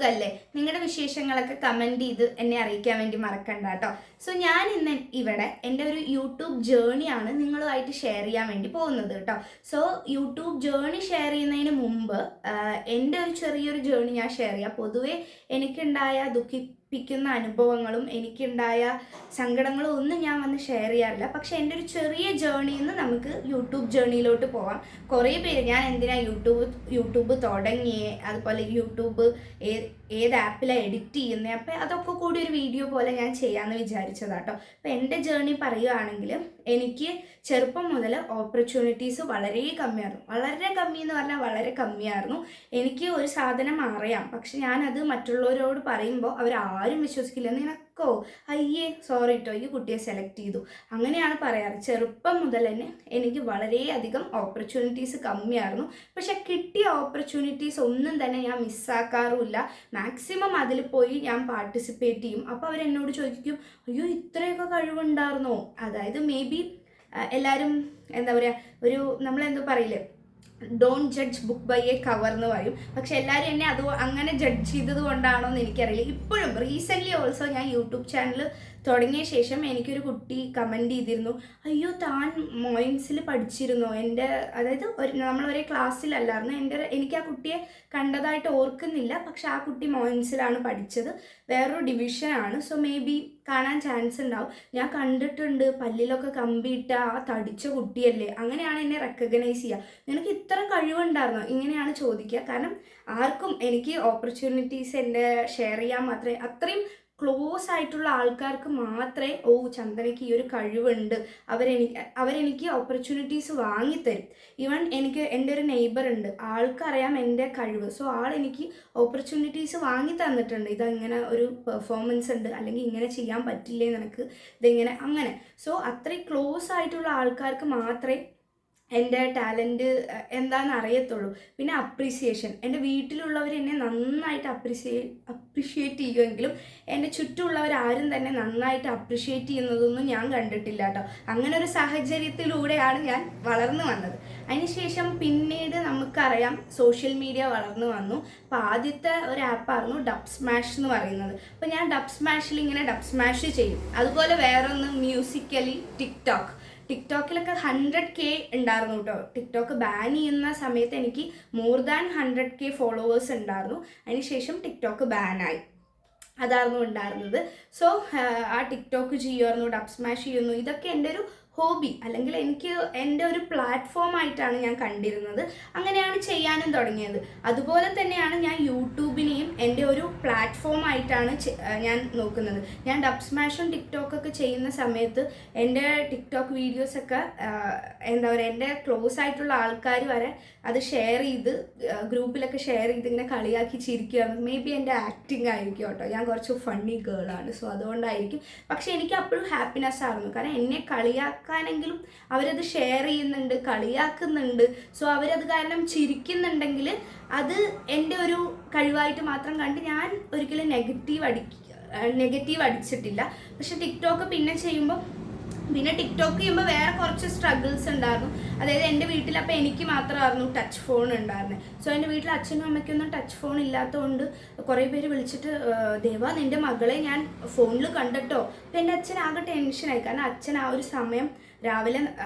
സുഖല്ലേ? നിങ്ങളുടെ വിശേഷങ്ങളൊക്കെ കമൻറ്റ് ചെയ്ത് എന്നെ അറിയിക്കാൻ വേണ്ടി മറക്കണ്ട കേട്ടോ. സോ ഞാൻ ഇന്ന് ഇവിടെ എൻ്റെ ഒരു യൂട്യൂബ് ജേണിയാണ് നിങ്ങളുമായിട്ട് ഷെയർ ചെയ്യാൻ വേണ്ടി പോകുന്നത് കേട്ടോ. സോ യൂട്യൂബ് ജേണി ഷെയർ ചെയ്യുന്നതിന് മുമ്പ് എൻ്റെ ഒരു ചെറിയൊരു ജേണി ഞാൻ ഷെയർ ചെയ്യാം. പൊതുവേ എനിക്കുണ്ടായ പ്പിക്കുന്ന അനുഭവങ്ങളും എനിക്കുണ്ടായ സങ്കടങ്ങളും ഒന്നും ഞാൻ വന്ന് ഷെയർ ചെയ്യാറില്ല. പക്ഷെ എൻ്റെ ഒരു ചെറിയ ജേണിയിൽ നിന്ന് നമുക്ക് യൂട്യൂബ് ജേണിയിലോട്ട് പോകാം. കുറേ പേര് ഞാൻ എന്തിനാ യൂട്യൂബ് തുടങ്ങിയേ, അതുപോലെ യൂട്യൂബ് ഏത് ആപ്പിലാണ് എഡിറ്റ് ചെയ്യുന്നത്, അപ്പം അതൊക്കെ കൂടി ഒരു വീഡിയോ പോലെ ഞാൻ ചെയ്യാമെന്ന് വിചാരിച്ചതാട്ടോ. അപ്പം എൻ്റെ ജേണി പറയുകയാണെങ്കിൽ എനിക്ക് ചെറുപ്പം മുതൽ ഓപ്പർച്യൂണിറ്റീസ് വളരെ കമ്മിയായിരുന്നു. വളരെ കമ്മി എന്ന് പറഞ്ഞാൽ വളരെ കമ്മിയായിരുന്നു. എനിക്ക് ഒരു സാധനം അറിയാം, പക്ഷെ ഞാനത് മറ്റുള്ളവരോട് പറയുമ്പോൾ അവരാരും വിശ്വസിക്കില്ല. നിനക്കോ, അയ്യേ സോറി കേട്ടോ ഈ കുട്ടിയെ സെലക്ട് ചെയ്തു, അങ്ങനെയാണ് പറയാറ്. ചെറുപ്പം മുതൽ തന്നെ എനിക്ക് വളരെയധികം ഓപ്പർച്യൂണിറ്റീസ് കമ്മിയായിരുന്നു. പക്ഷെ കിട്ടിയ ഓപ്പർച്യൂണിറ്റീസ് ഒന്നും തന്നെ ഞാൻ മിസ്സാക്കാറുമില്ല. മാക്സിമം അതിൽ പോയി ഞാൻ പാർട്ടിസിപ്പേറ്റ് ചെയ്യും. അപ്പോൾ അവരെന്നോട് ചോദിക്കും, അയ്യോ ഇത്രയൊക്കെ കഴിവുണ്ടായിരുന്നോ? അതായത് മേ ബി എല്ലാവരും എന്താ പറയുക, ഒരു നമ്മളെന്തോ പറയില്ലേ, don't judge book by a cover എന്ന് പറയും. പക്ഷെ എല്ലാവരും എന്നെ അങ്ങനെ ജഡ്ജ് ചെയ്തത് കൊണ്ടാണോ എന്ന് എനിക്കറിയില്ല. ഇപ്പോഴും റീസെൻ്റ്ലി ഓൾസോ ഞാൻ യൂട്യൂബ് ചാനൽ തുടങ്ങിയ ശേഷം എനിക്കൊരു കുട്ടി കമൻറ്റ് ചെയ്തിരുന്നു, അയ്യോ താൻ മോയിൻസിൽ പഠിച്ചിരുന്നോ? അതായത് നമ്മൾ ഒരേ ക്ലാസ്സിലല്ലായിരുന്നു. എനിക്ക് ആ കുട്ടിയെ കണ്ടതായിട്ട് ഓർക്കുന്നില്ല, പക്ഷെ ആ കുട്ടി മോയിൻസിലാണ് പഠിച്ചത്, വേറൊരു ഡിവിഷനാണ്. സോ മേ ബി കാണാൻ ചാൻസ് ഉണ്ടാവും. ഞാൻ കണ്ടിട്ടുണ്ട്, പല്ലിലൊക്കെ കമ്പിയിട്ട ആ തടിച്ച കുട്ടിയല്ലേ, അങ്ങനെയാണ് എന്നെ റെക്കഗ്നൈസ് ചെയ്യുക. നിനക്ക് ഇത്ര കഴിവുണ്ടായിരുന്നോ, ഇങ്ങനെയാണ് ചോദിക്കുക. കാരണം ആർക്കും എനിക്ക് ഓപ്പർച്യൂണിറ്റീസ് എൻ്റെ ഷെയർ ചെയ്യാൻ മാത്രമേ, അത്രയും ക്ലോസ് ആയിട്ടുള്ള ആൾക്കാർക്ക് മാത്രമേ ഓ ചന്ദനയ്ക്ക് ഈ ഒരു കഴിവുണ്ട്, അവരെനിക്ക് ഓപ്പർച്യൂണിറ്റീസ് വാങ്ങിത്തരും. ഈവൻ എനിക്ക് എൻ്റെ ഒരു നെയ്ബർ ഉണ്ട്, ആൾക്കറിയാം എൻ്റെ കഴിവ്. സോ എനിക്ക് ഓപ്പർച്യൂണിറ്റീസ് വാങ്ങി തന്നിട്ടുണ്ട്. ഇതങ്ങനെ ഒരു പെർഫോമൻസ് ഉണ്ട്, അല്ലെങ്കിൽ ഇങ്ങനെ ചെയ്യാൻ പറ്റില്ലേ നിനക്ക്, ഇതിങ്ങനെ അങ്ങനെ. സോ അത്രയും ക്ലോസ് ആയിട്ടുള്ള ആൾക്കാർക്ക് മാത്രമേ എൻ്റെ ടാലൻറ്റ് എന്താണെന്ന് അറിയത്തുള്ളൂ. പിന്നെ അപ്രീസിയേഷൻ, എൻ്റെ വീട്ടിലുള്ളവർ എന്നെ നന്നായിട്ട് അപ്രിഷ്യേറ്റ് ചെയ്യുമെങ്കിലും എൻ്റെ ചുറ്റുമുള്ളവരാരും തന്നെ നന്നായിട്ട് അപ്രിഷ്യേറ്റ് ചെയ്യുന്നതൊന്നും ഞാൻ കണ്ടിട്ടില്ല കേട്ടോ. അങ്ങനെ ഒരു സാഹചര്യത്തിലൂടെയാണ് ഞാൻ വളർന്നു വന്നത്. അതിനുശേഷം പിന്നീട് നമുക്കറിയാം സോഷ്യൽ മീഡിയ വളർന്നു വന്നു. അപ്പോൾ ആദ്യത്തെ ഒരു ആപ്പായിരുന്നു ഡബ് സ്മാഷ് എന്ന് പറയുന്നത്. അപ്പോൾ ഞാൻ ഡബ് സ്മാഷിൽ ഇങ്ങനെ ഡബ് സ്മാഷ് ചെയ്യും. അതുപോലെ വേറൊന്ന് മ്യൂസിക്കലി ടിക്ടോക്കിലൊക്കെ 100K ഉണ്ടായിരുന്നു കേട്ടോ. ടിക്ടോക്ക് ബാൻ ചെയ്യുന്ന സമയത്ത് എനിക്ക് മോർ ദാൻ 100K ഫോളോവേഴ്സ് ഉണ്ടായിരുന്നു. അതിനുശേഷം ടിക്ടോക്ക് ബാനായി. അതായിരുന്നു ഉണ്ടായിരുന്നത്. സോ ആ ടിക്ടോക്ക് ചെയ്യുമായിരുന്നു, ഡബ് സ്മാഷ് ചെയ്യുന്നു. ഇതൊക്കെ എൻ്റെ ഒരു ഹോബി, അല്ലെങ്കിൽ എനിക്ക് എൻ്റെ ഒരു പ്ലാറ്റ്ഫോം ആയിട്ടാണ് ഞാൻ കണ്ടിരുന്നത്. അങ്ങനെയാണ് ചെയ്യാനും തുടങ്ങിയത്. അതുപോലെ തന്നെയാണ് ഞാൻ യൂട്യൂബിനെയും എൻ്റെ ഒരു പ്ലാറ്റ്ഫോം ആയിട്ടാണ് ഞാൻ നോക്കുന്നത്. ഞാൻ ഡബ് സ്മാഷും ടിക്ടോക്കൊക്കെ ചെയ്യുന്ന സമയത്ത് എൻ്റെ ടിക്ടോക്ക് വീഡിയോസൊക്കെ എന്താ പറയുക, എൻ്റെ ക്ലോസ് ആയിട്ടുള്ള ആൾക്കാർ വരെ അത് ഷെയർ ചെയ്ത് ഗ്രൂപ്പിലൊക്കെ ഷെയർ ചെയ്ത് ഇങ്ങനെ കളിയാക്കി ചിരിക്കുകയായിരുന്നു. മേ ബി എൻ്റെ ആക്ടിങ് ആയിരിക്കും കേട്ടോ, ഞാൻ കുറച്ച് ഫണ്ണി ഗേളാണ്, സോ അതുകൊണ്ടായിരിക്കും. പക്ഷെ എനിക്ക് അപ്പോഴും ഹാപ്പിനെസ് ആയിരുന്നു. കാരണം എന്നെ കളിയാക്കാനെങ്കിലും അവരത് ഷെയർ ചെയ്യുന്നുണ്ട്, കളിയാക്കുന്നുണ്ട്. സോ അവരത് കാരണം ചിരിക്കുന്നുണ്ടെങ്കിൽ അത് എൻ്റെ ഒരു കഴിവായിട്ട് മാത്രം കണ്ട് ഞാൻ ഒരിക്കലും നെഗറ്റീവ് അടിച്ചിട്ടില്ല. പക്ഷെ ടിക്ടോക്ക് പിന്നെ ടിക്ടോക്ക് ചെയ്യുമ്പോൾ വേറെ കുറച്ച് സ്ട്രഗിൾസ് ഉണ്ടായിരുന്നു. അതായത് എൻ്റെ വീട്ടിൽ അപ്പോൾ എനിക്ക് മാത്രമായിരുന്നു ടച്ച് ഫോൺ ഉണ്ടായിരുന്നത്. സോ എൻ്റെ വീട്ടിൽ അച്ഛനും അമ്മയ്ക്കൊന്നും ടച്ച് ഫോൺ ഇല്ലാത്തതുകൊണ്ട് കുറേ പേര് വിളിച്ചിട്ട്, ദേവാ നിൻ്റെ മകളെ ഞാൻ ഫോണിൽ കണ്ടിട്ടോ. അപ്പം എൻ്റെ അച്ഛൻ ആകെ ടെൻഷനായി. കാരണം അച്ഛൻ ആ ഒരു സമയം രാവിലെ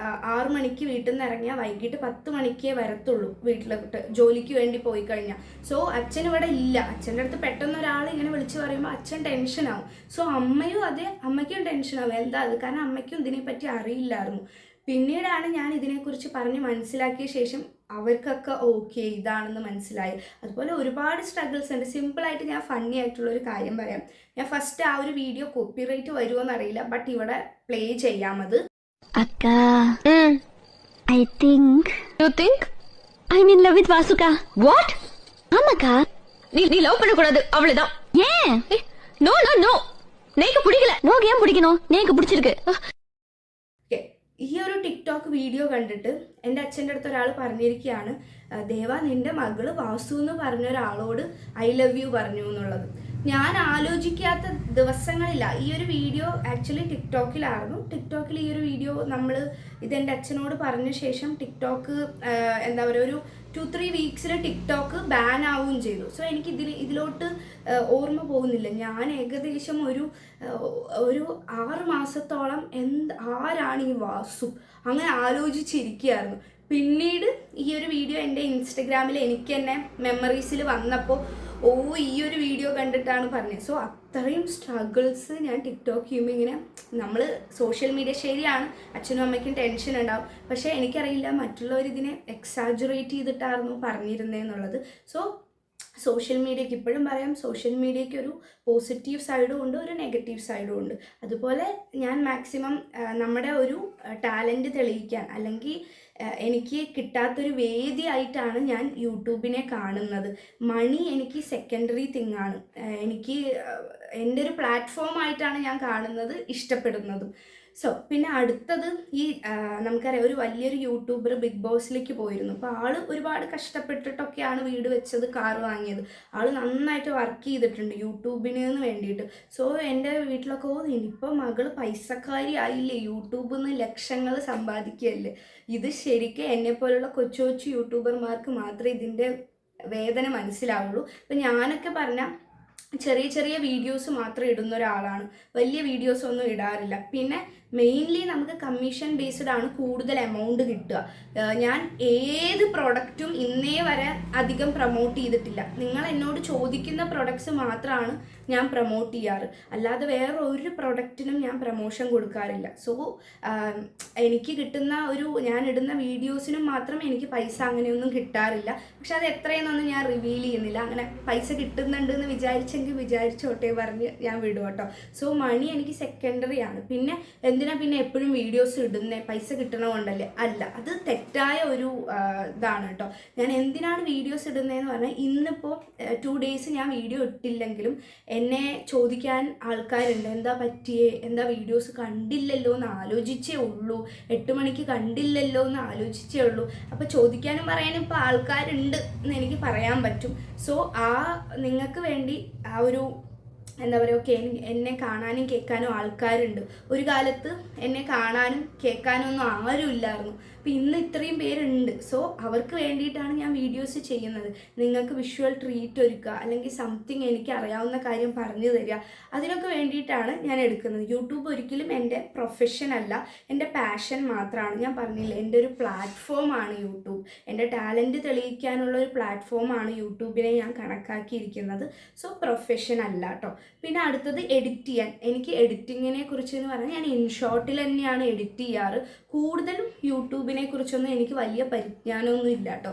6 മണിക്ക് വീട്ടിൽ നിന്ന് ഇറങ്ങിയാൽ വൈകിട്ട് 10 മണിക്കേ വരത്തുള്ളൂ വീട്ടിലോട്ട്, ജോലിക്ക് വേണ്ടി പോയി കഴിഞ്ഞാൽ. സോ അച്ഛൻ ഇവിടെ ഇല്ല. അച്ഛൻ്റെ അടുത്ത് പെട്ടെന്ന് ഒരാൾ ഇങ്ങനെ വിളിച്ച് പറയുമ്പോൾ അച്ഛൻ ടെൻഷനാവും. സോ അമ്മയ്ക്കും ടെൻഷനാവും. എന്താ അത്? കാരണം അമ്മയ്ക്കും ഇതിനെപ്പറ്റി അറിയില്ലായിരുന്നു. പിന്നീടാണ് ഞാൻ ഇതിനെക്കുറിച്ച് പറഞ്ഞ് മനസ്സിലാക്കിയ ശേഷം അവർക്കൊക്കെ ഓക്കെ ഇതാണെന്ന് മനസ്സിലായി. അതുപോലെ ഒരുപാട് സ്ട്രഗിൾസ് ഉണ്ട്. സിമ്പിളായിട്ട് ഞാൻ ഫണ്ണി ആയിട്ടുള്ളൊരു കാര്യം പറയാം. ഞാൻ ഫസ്റ്റ് ആ ഒരു വീഡിയോ കോപ്പിറൈറ്റ് വരുമോ എന്നറിയില്ല, ബട്ട് ഇവിടെ play ചെയ്യാമത്. Akka, I think. You think? I'm in love with Vasuka. What? ஆமாக்கா. நீ லவ் பண்ண கூடாது, அவ்வளவுதான். ஏன்? நோ நோ நோ, நேக்கு பிடிக்கல. நோக்கு ஏன் பிடிக்கணும்? நேக்கு பிடிச்சிருக்கு. ഈ ഒരു ടിക്ടോക്ക് വീഡിയോ കണ്ടിട്ട് എൻ്റെ അച്ഛൻ്റെ അടുത്ത് ഒരാൾ പറഞ്ഞിരിക്കുകയാണ്, ദേവ നിൻ്റെ മകള് വാസു എന്ന് പറഞ്ഞ ഒരാളോട് ഐ ലവ് യു പറഞ്ഞു എന്നുള്ളത്. ഞാൻ ആലോചിക്കാത്ത ദിവസങ്ങളില്ല. ഈ ഒരു വീഡിയോ ആക്ച്വലി ടിക്ടോക്കിലായിരുന്നു. ടിക്ടോക്കിൽ ഈ ഒരു വീഡിയോ ഇതെൻ്റെ അച്ഛനോട് പറഞ്ഞ ശേഷം ടിക്ടോക്ക് എന്താ പറയുക, ഒരു 2-3 വീക്സിൽ ടിക്ടോക്ക് ബാൻ ആവുകയും ചെയ്തു. സോ എനിക്ക് ഇതിലോട്ട് ഓർമ്മ പോകുന്നില്ല. ഞാൻ ഏകദേശം ഒരു 6 മാസത്തോളം ആരാണ് ഈ വാസു അങ്ങനെ ആലോചിച്ചിരിക്കുകയായിരുന്നു. പിന്നീട് ഈ ഒരു വീഡിയോ എൻ്റെ ഇൻസ്റ്റഗ്രാമിൽ എനിക്ക് തന്നെ മെമ്മറീസിൽ വന്നപ്പോൾ ഈ ഒരു വീഡിയോ കണ്ടിട്ടാണ് പറഞ്ഞത്. സോ അത്രയും സ്ട്രഗിൾസ് ഞാൻ ടിക്ടോക്ക് ചെയ്യുമ്പോൾ ഇങ്ങനെ നമ്മൾ സോഷ്യൽ മീഡിയ ശരിയാണ്, അച്ഛനും അമ്മയ്ക്കും ടെൻഷൻ ഉണ്ടാവും, പക്ഷേ എനിക്കറിയില്ല മറ്റുള്ളവർ ഇതിനെ എക്സാജുറേറ്റ് ചെയ്തിട്ടായിരുന്നു പറഞ്ഞിരുന്നതെന്നുള്ളത്. സോ സോഷ്യൽ മീഡിയയ്ക്ക് ഇപ്പോഴും പറയാം, സോഷ്യൽ മീഡിയയ്ക്ക് ഒരു പോസിറ്റീവ് സൈഡും ഉണ്ട്, ഒരു നെഗറ്റീവ് സൈഡും ഉണ്ട്. അതുപോലെ ഞാൻ മാക്സിമം നമ്മുടെ ഒരു ടാലൻറ്റ് തെളിയിക്കാൻ അല്ലെങ്കിൽ എനിക്ക് കിട്ടാത്തൊരു വേദിയായിട്ടാണ് ഞാൻ യൂട്യൂബിനെ കാണുന്നത്. മണി എനിക്ക് സെക്കൻഡറി തിങ് ആണ്. എനിക്ക് എൻ്റെ ഒരു പ്ലാറ്റ്ഫോമായിട്ടാണ് ഞാൻ കാണുന്നത്, ഇഷ്ടപ്പെടുന്നതും. സോ പിന്നെ അടുത്തത് ഈ നമുക്കറിയാം ഒരു വലിയൊരു യൂട്യൂബർ ബിഗ് ബോസിലേക്ക് പോയിരുന്നു. അപ്പോൾ ആള് ഒരുപാട് കഷ്ടപ്പെട്ടിട്ടൊക്കെയാണ് വീട് വെച്ചത്, കാർ വാങ്ങിയത്. ആള് നന്നായിട്ട് വർക്ക് ചെയ്തിട്ടുണ്ട് യൂട്യൂബിന് വേണ്ടിയിട്ട്. സോ എൻ്റെ വീട്ടിലൊക്കെ ഇനിയിപ്പോൾ മകള് പൈസക്കാരി ആയില്ലേ, യൂട്യൂബിൽ നിന്ന് ലക്ഷങ്ങൾ സമ്പാദിക്കുകയല്ലേ. ഇത് ശരിക്കും എന്നെപ്പോലുള്ള കൊച്ചു കൊച്ചു യൂട്യൂബർമാർക്ക് മാത്രമേ ഇതിൻ്റെ വേദന മനസ്സിലാവുള്ളൂ. ഇപ്പം ഞാനൊക്കെ പറഞ്ഞാൽ ചെറിയ ചെറിയ വീഡിയോസ് മാത്രം ഇടുന്ന ഒരാളാണ്, വലിയ വീഡിയോസ് ഒന്നും ഇടാറില്ല. പിന്നെ മെയിൻലി നമുക്ക് കമ്മീഷൻ ബേസ്ഡ് ആണ് കൂടുതൽ എമൗണ്ട് കിട്ടുക. ഞാൻ ഏത് പ്രൊഡക്റ്റും ഇന്നേ വരെ അധികം പ്രൊമോട്ട് ചെയ്തിട്ടില്ല. നിങ്ങൾ എന്നോട് ചോദിക്കുന്ന പ്രൊഡക്ട്സ് മാത്രമാണ് ഞാൻ പ്രൊമോട്ട് ചെയ്യാറ്, അല്ലാതെ വേറെ ഒരു പ്രൊഡക്റ്റിനും ഞാൻ പ്രൊമോഷൻ കൊടുക്കാറില്ല. സോ എനിക്ക് കിട്ടുന്ന ഞാൻ ഇടുന്ന വീഡിയോസിനും മാത്രം എനിക്ക് പൈസ അങ്ങനെയൊന്നും കിട്ടാറില്ല. പക്ഷെ അത് എത്രയെന്നൊന്നും ഞാൻ റിവീൽ ചെയ്യുന്നില്ല. അങ്ങനെ പൈസ കിട്ടുന്നുണ്ടെന്ന് വിചാരിച്ചെങ്കിൽ വിചാരിച്ചോട്ടെ പറഞ്ഞ് ഞാൻ വിടും കേട്ടോ. സോ മണി എനിക്ക് സെക്കൻഡറി ആണ്. പിന്നെ എന്തിനാ പിന്നെ എപ്പോഴും വീഡിയോസ് ഇടുന്നേ, പൈസ കിട്ടണമുണ്ടല്ലേ? അല്ല, അത് തെറ്റായ ഒരു ഇതാണ് കേട്ടോ. ഞാൻ എന്തിനാണ് വീഡിയോസ് ഇടുന്നതെന്ന് പറഞ്ഞാൽ ഇന്നിപ്പോൾ 2 ഡേയ്സ് ഞാൻ വീഡിയോ ഇട്ടില്ലെങ്കിലും എന്നെ ചോദിക്കാൻ ആൾക്കാരുണ്ട്, എന്താ പറ്റിയേ, എന്താ വീഡിയോസ് കണ്ടില്ലല്ലോ എന്ന് ആലോചിച്ചേ ഉള്ളൂ, 8 മണിക്ക് കണ്ടില്ലല്ലോ എന്ന് ആലോചിച്ചേ ഉള്ളൂ. അപ്പോൾ ചോദിക്കാനും പറയാനും ഇപ്പോൾ ആൾക്കാരുണ്ട് എന്ന് എനിക്ക് പറയാൻ പറ്റും. സോ നിങ്ങൾക്ക് വേണ്ടി ഒരു എന്താ പറയുക, ഓക്കെ, എന്നെ കാണാനും കേൾക്കാനും ആൾക്കാരുണ്ട്. ഒരു കാലത്ത് എന്നെ കാണാനും കേൾക്കാനും ഒന്നും ആരും ഇല്ലായിരുന്നു. അപ്പോൾ ഇന്ന് ഇത്രയും പേരുണ്ട്. സോ അവർക്ക് വേണ്ടിയിട്ടാണ് ഞാൻ വീഡിയോസ് ചെയ്യുന്നത്. നിങ്ങൾക്ക് വിഷ്വൽ ട്രീറ്റ് ഒരുക്കുക, അല്ലെങ്കിൽ സംതിങ് എനിക്ക് അറിയാവുന്ന കാര്യം പറഞ്ഞു തരിക, അതിനൊക്കെ വേണ്ടിയിട്ടാണ് ഞാൻ എടുക്കുന്നത്. യൂട്യൂബ് ഒരിക്കലും എൻ്റെ പ്രൊഫഷൻ അല്ല, എൻ്റെ പാഷൻ മാത്രമാണ്. ഞാൻ പറഞ്ഞില്ലേ, എൻ്റെ ഒരു പ്ലാറ്റ്ഫോമാണ് യൂട്യൂബ്. എൻ്റെ ടാലൻറ്റ് തെളിയിക്കാനുള്ള ഒരു പ്ലാറ്റ്ഫോമാണ് യൂട്യൂബിനെ ഞാൻ കണക്കാക്കിയിരിക്കുന്നത്. സോ പ്രൊഫഷൻ അല്ല കേട്ടോ. പിന്നെ അടുത്തത് എഡിറ്റ് ചെയ്യാൻ. എനിക്ക് എഡിറ്റിങ്ങിനെ കുറിച്ച് എന്ന് പറഞ്ഞാൽ ഞാൻ ഇൻഷോട്ടിൽ തന്നെയാണ് എഡിറ്റ് ചെയ്യാറ്. കൂടുതലും യൂട്യൂബിനെ കുറിച്ചൊന്നും എനിക്ക് വലിയ പരിജ്ഞാനമൊന്നും ഇല്ല കേട്ടോ.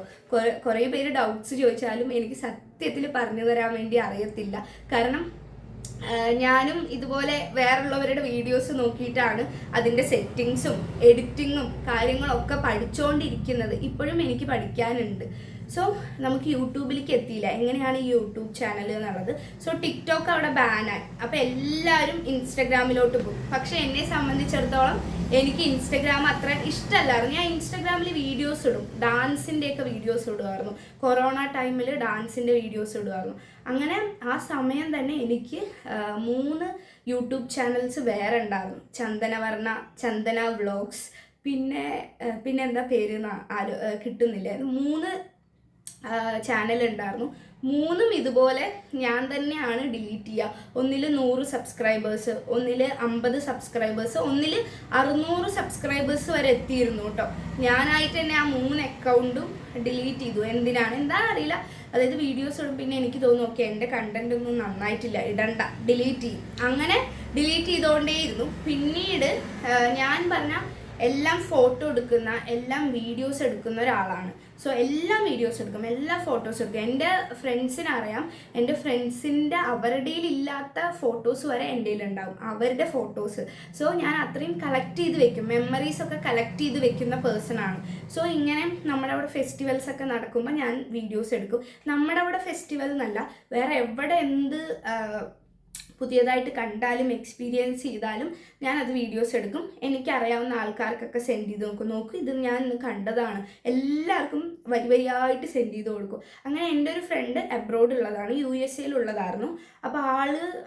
കുറേ പേര് ഡൗട്ട്സ് ചോദിച്ചാലും എനിക്ക് സത്യത്തിൽ പറഞ്ഞു തരാൻ വേണ്ടി അറിയത്തില്ല. കാരണം ഞാനും ഇതുപോലെ വേറുള്ളവരുടെ വീഡിയോസ് നോക്കിയിട്ടാണ് അതിൻ്റെ സെറ്റിങ്സും എഡിറ്റിങ്ങും കാര്യങ്ങളൊക്കെ പഠിച്ചുകൊണ്ടിരിക്കുന്നത്. ഇപ്പോഴും എനിക്ക് പഠിക്കാനുണ്ട്. സോ നമുക്ക് യൂട്യൂബിലേക്ക് എത്തിയില്ല, എങ്ങനെയാണ് ഈ യൂട്യൂബ് ചാനൽ എന്നുള്ളത്. സോ ടിക്ടോക്ക് അവിടെ ബാനായി. അപ്പോൾ എല്ലാവരും ഇൻസ്റ്റഗ്രാമിലോട്ട് പോകും. പക്ഷേ എന്നെ സംബന്ധിച്ചിടത്തോളം എനിക്ക് ഇൻസ്റ്റഗ്രാം അത്ര ഇഷ്ടമല്ലായിരുന്നു. ഞാൻ ഇൻസ്റ്റഗ്രാമിൽ വീഡിയോസ് ഇടും, ഡാൻസിൻ്റെയൊക്കെ വീഡിയോസ് ഇടുമായിരുന്നു. കൊറോണ ടൈമിൽ ഡാൻസിൻ്റെ വീഡിയോസ് ഇടുമായിരുന്നു. അങ്ങനെ ആ സമയം തന്നെ എനിക്ക് 3 യൂട്യൂബ് ചാനൽസ് വേറെ ഉണ്ടായിരുന്നു. ചന്ദന വ്ളോഗ്സ്, പിന്നെ എന്താ പേര് കിട്ടുന്നില്ല, 3 ചാനലുണ്ടായിരുന്നു. 3ഉം ഇതുപോലെ ഞാൻ തന്നെയാണ് ഡിലീറ്റ് ചെയ്യുക. ഒന്നിൽ 100 സബ്സ്ക്രൈബേഴ്സ്, ഒന്നിൽ 50 സബ്സ്ക്രൈബേഴ്സ്, ഒന്നിൽ 600 സബ്സ്ക്രൈബേഴ്സ് വരെ എത്തിയിരുന്നു കേട്ടോ. ഞാനായിട്ട് തന്നെ ആ 3 അക്കൗണ്ടും ഡിലീറ്റ് ചെയ്തു. എന്താ അറിയില്ല. അതായത് വീഡിയോസ് ഇടും, പിന്നെ എനിക്ക് തോന്നും ഓക്കെ എൻ്റെ കണ്ടന്റ് ഒന്നും നന്നായിട്ടില്ല, ഇടണ്ട, ഡിലീറ്റ് ചെയ്യും. അങ്ങനെ ഡിലീറ്റ് ചെയ്തുകൊണ്ടേയിരുന്നു. പിന്നീട് ഞാൻ പറഞ്ഞ എല്ലാം ഫോട്ടോ എടുക്കുന്ന, എല്ലാം വീഡിയോസ് എടുക്കുന്ന ഒരാളാണ്. സോ എല്ലാം വീഡിയോസ് എടുക്കും, എല്ലാ ഫോട്ടോസ് എടുക്കും. എൻ്റെ ഫ്രണ്ട്സിനറിയാം, എൻ്റെ ഫ്രണ്ട്സിൻ്റെ അവരുടെ ഇല്ലാത്ത ഫോട്ടോസ് വരെ എൻ്റെ ഉണ്ടാവും, അവരുടെ ഫോട്ടോസ്. സോ ഞാൻ അത്രയും കളക്ട് ചെയ്ത് വെക്കും, മെമ്മറീസ് ഒക്കെ കളക്ട് ചെയ്ത് വെക്കുന്ന പേഴ്സണാണ്. സോ ഇങ്ങനെ നമ്മുടെ അവിടെ ഫെസ്റ്റിവൽസ് ഒക്കെ നടക്കുമ്പോൾ ഞാൻ വീഡിയോസ് എടുക്കും. നമ്മുടെ അവിടെ ഫെസ്റ്റിവൽ എന്നല്ല, വേറെ എവിടെ എന്ത് പുതിയതായിട്ട് കണ്ടാലും എക്സ്പീരിയൻസ് ചെയ്താലും ഞാനത് വീഡിയോസ് എടുക്കും. എനിക്കറിയാവുന്ന ആൾക്കാർക്കൊക്കെ സെൻഡ് ചെയ്ത് നോക്കും ഇത് ഞാൻ ഇന്ന് കണ്ടതാണ്, എല്ലാവർക്കും വരിയായിട്ട് സെൻഡ് ചെയ്ത് കൊടുക്കും. അങ്ങനെ എൻ്റെ ഒരു ഫ്രണ്ട് അബ്രോഡ് ഉള്ളതാണ്, USA-ലുള്ളതായിരുന്നു. അപ്പോൾ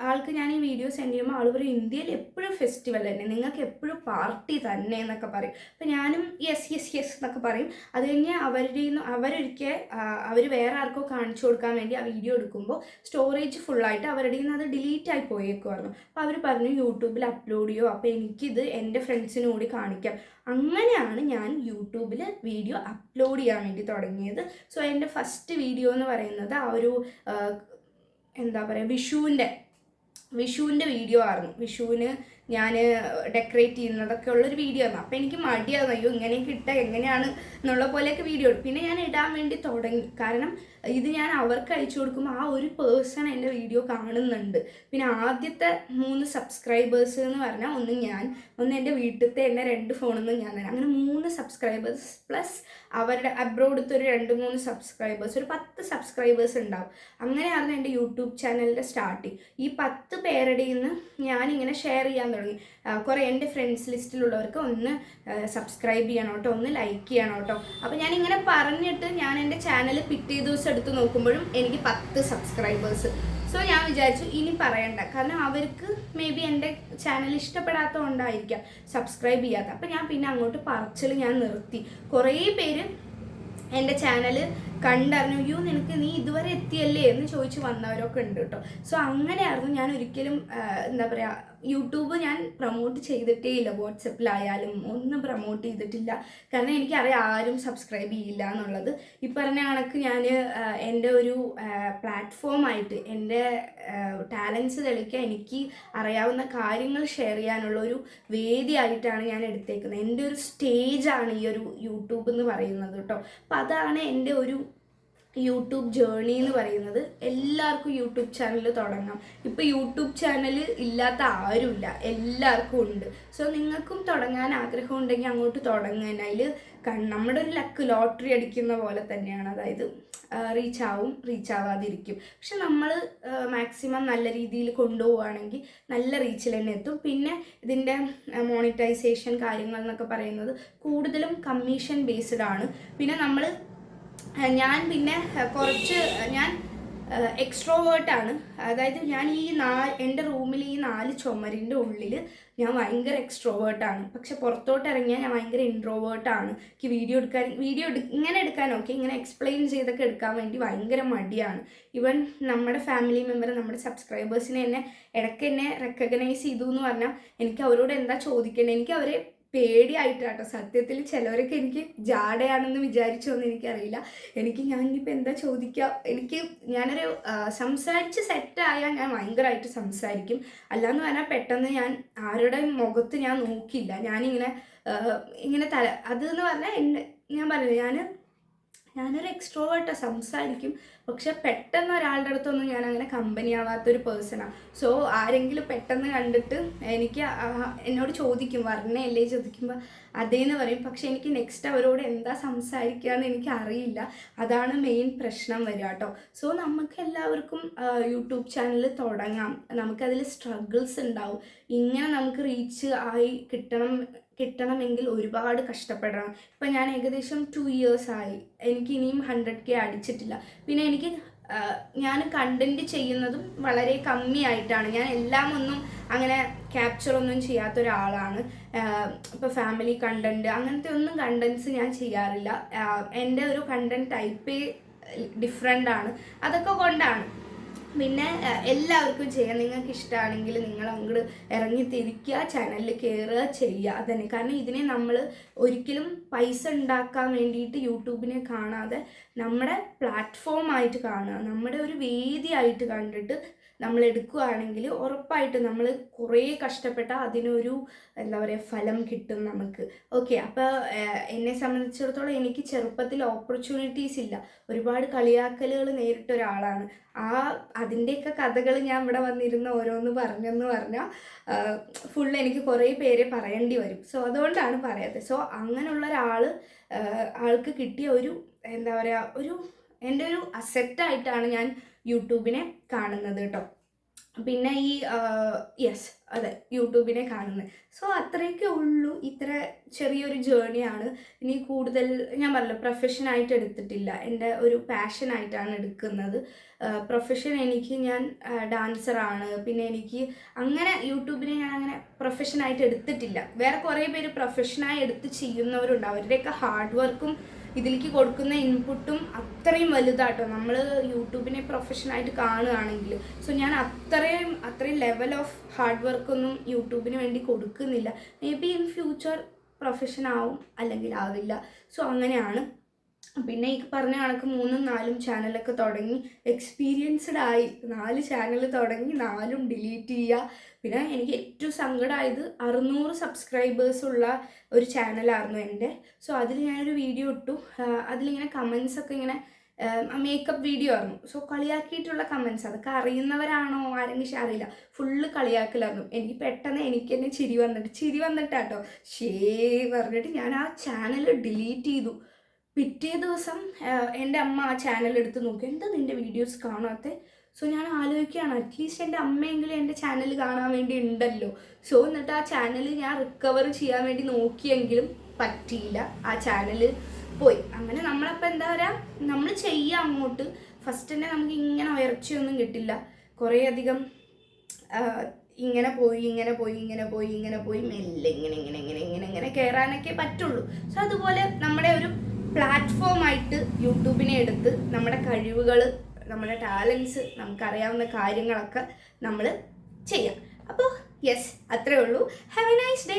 ആൾക്ക് ഞാൻ ഈ വീഡിയോ സെൻഡ് ചെയ്യുമ്പോൾ ആൾ പറയും ഇന്ത്യയിൽ എപ്പോഴും ഫെസ്റ്റിവൽ തന്നെ, നിങ്ങൾക്ക് എപ്പോഴും പാർട്ടി തന്നെ എന്നൊക്കെ പറയും. അപ്പോൾ ഞാനും യെസ് യെസ് യെസ് എന്നൊക്കെ പറയും. അത് കഴിഞ്ഞ് അവർ വേറെ ആർക്കോ കാണിച്ചു കൊടുക്കാൻ വേണ്ടി ആ വീഡിയോ എടുക്കുമ്പോൾ സ്റ്റോറേജ് ഫുള്ളായിട്ട് അവരുടെ നിന്ന് അത് ഡിലീറ്റ് ആയി പോയേക്കുമായിരുന്നു. അപ്പോൾ അവർ പറഞ്ഞു യൂട്യൂബിൽ അപ്ലോഡ് ചെയ്യുമോ, അപ്പോൾ എനിക്കിത് എൻ്റെ ഫ്രണ്ട്സിനും കൂടി കാണിക്കാം. അങ്ങനെയാണ് ഞാൻ യൂട്യൂബിൽ വീഡിയോ അപ്ലോഡ് ചെയ്യാൻ വേണ്ടി തുടങ്ങിയത്. സോ എൻ്റെ ഫസ്റ്റ് വീഡിയോ എന്ന് പറയുന്നത് ആ ഒരു എന്താ പറയുക വിഷുവിൻ്റെ വീഡിയോ ആയിരുന്നു. വിഷുവിന് ഞാൻ ഡെക്കറേറ്റ് ചെയ്യുന്നതൊക്കെ ഉള്ളൊരു വീഡിയോ ആയിരുന്നു. അപ്പോൾ എനിക്ക് മടിയായിരുന്നു, അയ്യോ ഇങ്ങനെയൊക്കെ ഇട്ടാൽ എങ്ങനെയാണ് എന്നുള്ള പോലെയൊക്കെ വീഡിയോ ഇടും. പിന്നെ ഞാൻ ഇടാൻ വേണ്ടി തുടങ്ങി, കാരണം ഇത് ഞാൻ അവർക്ക് അയച്ചു കൊടുക്കുമ്പോൾ ആ ഒരു പേഴ്സൺ എൻ്റെ വീഡിയോ കാണുന്നുണ്ട്. പിന്നെ ആദ്യത്തെ 3 സബ്സ്ക്രൈബേഴ്സ് എന്ന് പറഞ്ഞാൽ ഒന്ന് എൻ്റെ വീട്ടിലത്തെ എൻ്റെ 2 ഫോണിൽ നിന്ന് ഞാൻ തരാം. അങ്ങനെ 3 സബ്സ്ക്രൈബേഴ്സ് പ്ലസ് അവരുടെ അബ്രോഡത്തെ ഒരു 2-3 സബ്സ്ക്രൈബേഴ്സ്, ഒരു 10 സബ്സ്ക്രൈബേഴ്സ് ഉണ്ടാവും. അങ്ങനെയായിരുന്നു എൻ്റെ യൂട്യൂബ് ചാനലിൻ്റെ സ്റ്റാർട്ടിങ്. ഈ 10 പേരുടെ നിന്ന് ഞാനിങ്ങനെ ഷെയർ ചെയ്യാൻ തുടങ്ങി. കുറേ എൻ്റെ ഫ്രണ്ട്സ് ലിസ്റ്റിലുള്ളവർക്ക് ഒന്ന് സബ്സ്ക്രൈബ് ചെയ്യണം കേട്ടോ, ഒന്ന് ലൈക്ക് ചെയ്യണം കേട്ടോ. അപ്പോൾ ഞാനിങ്ങനെ പറഞ്ഞിട്ട് ഞാൻ എൻ്റെ ചാനൽ പിറ്റേ ദിവസം എടുത്ത് നോക്കുമ്പോഴും എനിക്ക് 10 സബ്സ്ക്രൈബേഴ്സ്. സോ ഞാൻ വിചാരിച്ചു ഇനി പറയണ്ട, കാരണം അവർക്ക് മേ ബി എൻ്റെ ചാനൽ ഇഷ്ടപ്പെടാത്തത് കൊണ്ടായിരിക്കാം സബ്സ്ക്രൈബ് ചെയ്യാത്ത. അപ്പം ഞാൻ പിന്നെ അങ്ങോട്ട് പറച്ചിൽ ഞാൻ നിർത്തി. കുറേ പേര് എൻ്റെ ചാനൽ കണ്ടറിഞ്ഞു, അയ്യോ നീ ഇതുവരെ എത്തിയല്ലേ എന്ന് ചോദിച്ച് വന്നവരൊക്കെ ഉണ്ട് കേട്ടോ. സോ അങ്ങനെയായിരുന്നു. ഞാൻ ഒരിക്കലും എന്താ പറയുക, യൂട്യൂബ് ഞാൻ പ്രൊമോട്ട് ചെയ്തിട്ടേ ഇല്ല. വാട്സപ്പിലായാലും ഒന്നും പ്രൊമോട്ട് ചെയ്തിട്ടില്ല, കാരണം എനിക്കറിയാം ആരും സബ്സ്ക്രൈബ് ചെയ്യില്ല എന്നുള്ളത്. ഈ പറഞ്ഞ കണക്ക് ഞാൻ എൻ്റെ ഒരു പ്ലാറ്റ്ഫോമായിട്ട് എൻ്റെ ടാലൻസ് തെളിയിക്കാൻ, എനിക്ക് അറിയാവുന്ന കാര്യങ്ങൾ ഷെയർ ചെയ്യാനുള്ള ഒരു വേദിയായിട്ടാണ് ഞാൻ എടുത്തേക്കുന്നത്. എൻ്റെ ഒരു സ്റ്റേജാണ് ഈ ഒരു യൂട്യൂബ് എന്ന് പറയുന്നത് കേട്ടോ. അപ്പം അതാണ് എൻ്റെ ഒരു യൂട്യൂബ് ജേർണി എന്ന് പറയുന്നത്. എല്ലാവർക്കും യൂട്യൂബ് ചാനൽ തുടങ്ങാം. ഇപ്പോൾ യൂട്യൂബ് ചാനൽ ഇല്ലാത്ത ആരുമില്ല, എല്ലാവർക്കും ഉണ്ട്. സോ നിങ്ങൾക്കും തുടങ്ങാൻ ആഗ്രഹം ഉണ്ടെങ്കിൽ അങ്ങോട്ട് തുടങ്ങാൻ. അതിൽ നമ്മുടെ ഒരു ലക്ക് ലോട്ടറി അടിക്കുന്ന പോലെ തന്നെയാണ്. അതായത് റീച്ച് ആവാതിരിക്കും. പക്ഷെ നമ്മൾ മാക്സിമം നല്ല രീതിയിൽ കൊണ്ടുപോവുകയാണെങ്കിൽ നല്ല റീച്ചിൽ തന്നെ എത്തും. പിന്നെ ഇതിൻ്റെ മോണിറ്റൈസേഷൻ കാര്യങ്ങൾ എന്നൊക്കെ പറയുന്നത് കൂടുതലും കമ്മീഷൻ ബേസ്ഡ് ആണ്. പിന്നെ ഞാൻ എക്സ്ട്രോവേർട്ടാണ്. അതായത് ഞാൻ എൻ്റെ റൂമിൽ ഈ 4 ചുമരിൻ്റെ ഉള്ളിൽ ഞാൻ ഭയങ്കര എക്സ്ട്രോവേർട്ടാണ്. പക്ഷെ പുറത്തോട്ട് ഇറങ്ങിയാൽ ഞാൻ ഭയങ്കര ഇൻട്രോവേർട്ടാണ്. എനിക്ക് വീഡിയോ ഇങ്ങനെ എടുക്കാനൊക്കെ ഇങ്ങനെ എക്സ്പ്ലെയിൻ ചെയ്തൊക്കെ എടുക്കാൻ വേണ്ടി ഭയങ്കര മടിയാണ്. ഈവൻ നമ്മുടെ ഫാമിലി മെമ്പർ, നമ്മുടെ സബ്സ്ക്രൈബേഴ്സിനെ ഇടയ്ക്ക് എന്നെ റെക്കഗ്നൈസ് ചെയ്തു എന്ന് പറഞ്ഞാൽ എനിക്ക് അവരോട് എന്താ ചോദിക്കേണ്ടത്, എനിക്ക് അവരെ പേടിയായിട്ടാട്ടോ. സത്യത്തിൽ ചിലവരൊക്കെ എനിക്ക് ജാടയാണെന്ന് വിചാരിച്ചോന്ന് എനിക്കറിയില്ല. ഞാനിപ്പോൾ എന്താ ചോദിക്കുക, ഞാനൊരു സംസാരിച്ച് സെറ്റായാൽ ഞാൻ ഭയങ്കരമായിട്ട് സംസാരിക്കും. അല്ലാന്ന് പറഞ്ഞാൽ പെട്ടെന്ന് ഞാൻ ആരുടെ മുഖത്ത് ഞാൻ നോക്കില്ല. ഞാനിങ്ങനെ അതെന്ന് പറഞ്ഞാൽ ഞാൻ പറഞ്ഞില്ല, ഞാനൊരു എക്സ്ട്രോവേർട്ടാണ്, സംസാരിക്കും. പക്ഷെ പെട്ടെന്ന് ഒരാളുടെ അടുത്തൊന്നും ഞാൻ അങ്ങനെ കമ്പനി ആവാത്തൊരു പേഴ്സണാണ്. സോ ആരെങ്കിലും പെട്ടെന്ന് കണ്ടിട്ട് എന്നോട് ചോദിക്കും, വർണ്ണയല്ലേ ചോദിക്കുമ്പോൾ അതേന്ന് പറയും. പക്ഷെ എനിക്ക് നെക്സ്റ്റ് അവരോട് എന്താ സംസാരിക്കുക എന്ന് എനിക്ക് അറിയില്ല. അതാണ് മെയിൻ പ്രശ്നം വരിക കേട്ടോ. സോ നമുക്ക് എല്ലാവർക്കും യൂട്യൂബ് ചാനൽ തുടങ്ങാം. നമുക്കതിൽ സ്ട്രഗിൾസ് ഉണ്ടാവും. ഇങ്ങനെ നമുക്ക് റീച്ച് ആയി കിട്ടണമെങ്കിൽ ഒരുപാട് കഷ്ടപ്പെടണം. ഇപ്പം ഞാൻ ഏകദേശം 2 years ആയി, എനിക്ക് ഇനിയും 100K അടിച്ചിട്ടില്ല. പിന്നെ ഞാൻ കണ്ടൻറ്റ് ചെയ്യുന്നതും വളരെ കമ്മിയായിട്ടാണ്. ഞാൻ എല്ലാം ഒന്നും അങ്ങനെ ക്യാപ്ചറൊന്നും ചെയ്യാത്ത ഒരാളാണ്. ഇപ്പോൾ ഫാമിലി കണ്ടൻറ്റ് അങ്ങനത്തെ ഒന്നും കണ്ടൻറ്റ്സ് ഞാൻ ചെയ്യാറില്ല. എൻ്റെ ഒരു കണ്ടൻറ്റ് ടൈപ്പേ ഡിഫറെൻ്റ് ആണ്. അതൊക്കെ കൊണ്ടാണ്. പിന്നെ എല്ലാവർക്കും ചെയ്യാം. നിങ്ങൾക്ക് ഇഷ്ടമാണെങ്കിൽ നിങ്ങൾ അങ്ങോട്ട് ഇറങ്ങി തിരിക്കുക, ചാനലിൽ കയറുക, ചെയ്യുക. അതന്നെ. കാരണം ഇതിനെ നമ്മൾ ഒരിക്കലും പൈസ ഉണ്ടാക്കാൻ വേണ്ടിയിട്ട് യൂട്യൂബിനെ കാണാതെ നമ്മുടെ പ്ലാറ്റ്ഫോമായിട്ട് കാണുക, നമ്മുടെ ഒരു വേദിയായിട്ട് കണ്ടിട്ട് നമ്മൾ എടുക്കുകയാണെങ്കിൽ ഉറപ്പായിട്ട് നമ്മൾ കുറേ കഷ്ടപ്പെട്ടാൽ അതിനൊരു എന്താ പറയുക ഫലം കിട്ടും നമുക്ക്. ഓക്കെ. അപ്പോൾ എന്നെ സംബന്ധിച്ചിടത്തോളം എനിക്ക് ചെറുപ്പത്തിൽ ഓപ്പർച്യൂണിറ്റീസ് ഇല്ല. ഒരുപാട് കളിയാക്കലുകൾ നേരിട്ട ഒരാളാണ്. അതിൻ്റെയൊക്കെ കഥകൾ ഞാൻ ഇവിടെ വന്നിരുന്ന് ഓരോന്ന് പറഞ്ഞാൽ ഫുൾ എനിക്ക് കുറേ പേരെ പറയേണ്ടി വരും. സോ അതുകൊണ്ടാണ് പറയാത്തത്. സോ അങ്ങനെയുള്ള ആൾക്ക് കിട്ടിയ ഒരു എന്താ പറയുക എൻ്റെ ഒരു അസറ്റായിട്ടാണ് ഞാൻ യൂട്യൂബിനെ കാണുന്നത് കേട്ടോ. പിന്നെ ഈ യെസ് അതെ യൂട്യൂബിനെ കാണുന്നത്. സോ അത്രയൊക്കെ ഉള്ളൂ. ഇത്ര ചെറിയൊരു ജേണിയാണ്. ഇനി കൂടുതൽ ഞാൻ പറഞ്ഞില്ല, പ്രൊഫഷനായിട്ട് എടുത്തിട്ടില്ല, എൻ്റെ ഒരു പാഷനായിട്ടാണ് എടുക്കുന്നത്. പ്രൊഫഷൻ ഞാൻ ഡാൻസറാണ്. പിന്നെ എനിക്ക് അങ്ങനെ യൂട്യൂബിനെ ഞാൻ അങ്ങനെ പ്രൊഫഷനായിട്ട് എടുത്തിട്ടില്ല. വേറെ കുറേ പേര് പ്രൊഫഷനായി എടുത്ത് ചെയ്യുന്നവരുണ്ട്. അവരുടെയൊക്കെ ഹാർഡ് വർക്കും ഇതിലേക്ക് കൊടുക്കുന്ന ഇൻപുട്ടും അത്രയും വലുതാട്ടോ നമ്മൾ യൂട്യൂബിനെ പ്രൊഫഷനായിട്ട് കാണുകയാണെങ്കിൽ. സോ ഞാൻ അത്രയും ലെവൽ ഓഫ് ഹാർഡ് വർക്കൊന്നും യൂട്യൂബിന് വേണ്ടി കൊടുക്കുന്നില്ല. May be in future profession ആവും, അല്ലെങ്കിൽ ആവില്ല. സോ അങ്ങനെയാണ്. പിന്നെ ഈ പറഞ്ഞ കണക്ക് 3ഉം 4ഉം ചാനലൊക്കെ തുടങ്ങി എക്സ്പീരിയൻസ്ഡ് ആയി. 4 ചാനൽ തുടങ്ങി 4ഉം ഡിലീറ്റ് ചെയ്യുക. പിന്നെ എനിക്ക് ഏറ്റവും സങ്കടമായത് 600 സബ്സ്ക്രൈബേഴ്സുള്ള ഒരു ചാനലായിരുന്നു എൻ്റെ. സോ അതിൽ ഞാനൊരു വീഡിയോ ഇട്ടു. അതിലിങ്ങനെ കമൻസൊക്കെ ഇങ്ങനെ മേക്കപ്പ് വീഡിയോ ആയിരുന്നു. സോ കളിയാക്കിയിട്ടുള്ള കമൻസ്, അതൊക്കെ അറിയുന്നവരാണോ ആരെങ്കിലും അറിയില്ല, ഫുള്ള് കളിയാക്കലായിരുന്നു. എനിക്ക് പെട്ടെന്ന് എനിക്ക് തന്നെ ചിരി വന്നിട്ടാട്ടോ പറഞ്ഞിട്ട് ഞാൻ ആ ചാനൽ ഡിലീറ്റ് ചെയ്തു. പിറ്റേ ദിവസം എൻ്റെ അമ്മ ആ ചാനൽ എടുത്ത് നോക്കി, എന്താ നിൻ്റെ വീഡിയോസ് കാണാത്തെ? സോ ഞാൻ ആലോചിക്കുകയാണ്, അറ്റ്ലീസ്റ്റ് എൻ്റെ അമ്മയെങ്കിലും എൻ്റെ ചാനൽ കാണാൻ വേണ്ടി ഉണ്ടല്ലോ. സോ എന്നിട്ട് ആ ചാനൽ ഞാൻ റിക്കവർ ചെയ്യാൻ വേണ്ടി നോക്കിയെങ്കിലും പറ്റിയില്ല, ആ ചാനൽ പോയി. അങ്ങനെ നമ്മളപ്പോൾ എന്താ പറയുക, നമ്മൾ ചെയ്യാം അങ്ങോട്ട്. ഫസ്റ്റ് തന്നെ നമുക്ക് ഇങ്ങനെ ഉയർച്ചയൊന്നും കിട്ടില്ല. കുറേ അധികം ഇങ്ങനെ പോയി മെല്ലെ ഇങ്ങനെ കയറാനൊക്കെ പറ്റുള്ളൂ. സോ അതുപോലെ നമ്മുടെ ഒരു പ്ലാറ്റ്ഫോമായിട്ട് യൂട്യൂബിനെ എടുത്ത് നമ്മുടെ കഴിവുകൾ, നമ്മുടെ ടാലൻസ്, നമുക്കറിയാവുന്ന കാര്യങ്ങളൊക്കെ നമ്മൾ ചെയ്യാം. അപ്പോൾ യെസ്, അത്രേ ഉള്ളൂ. Have A nice day.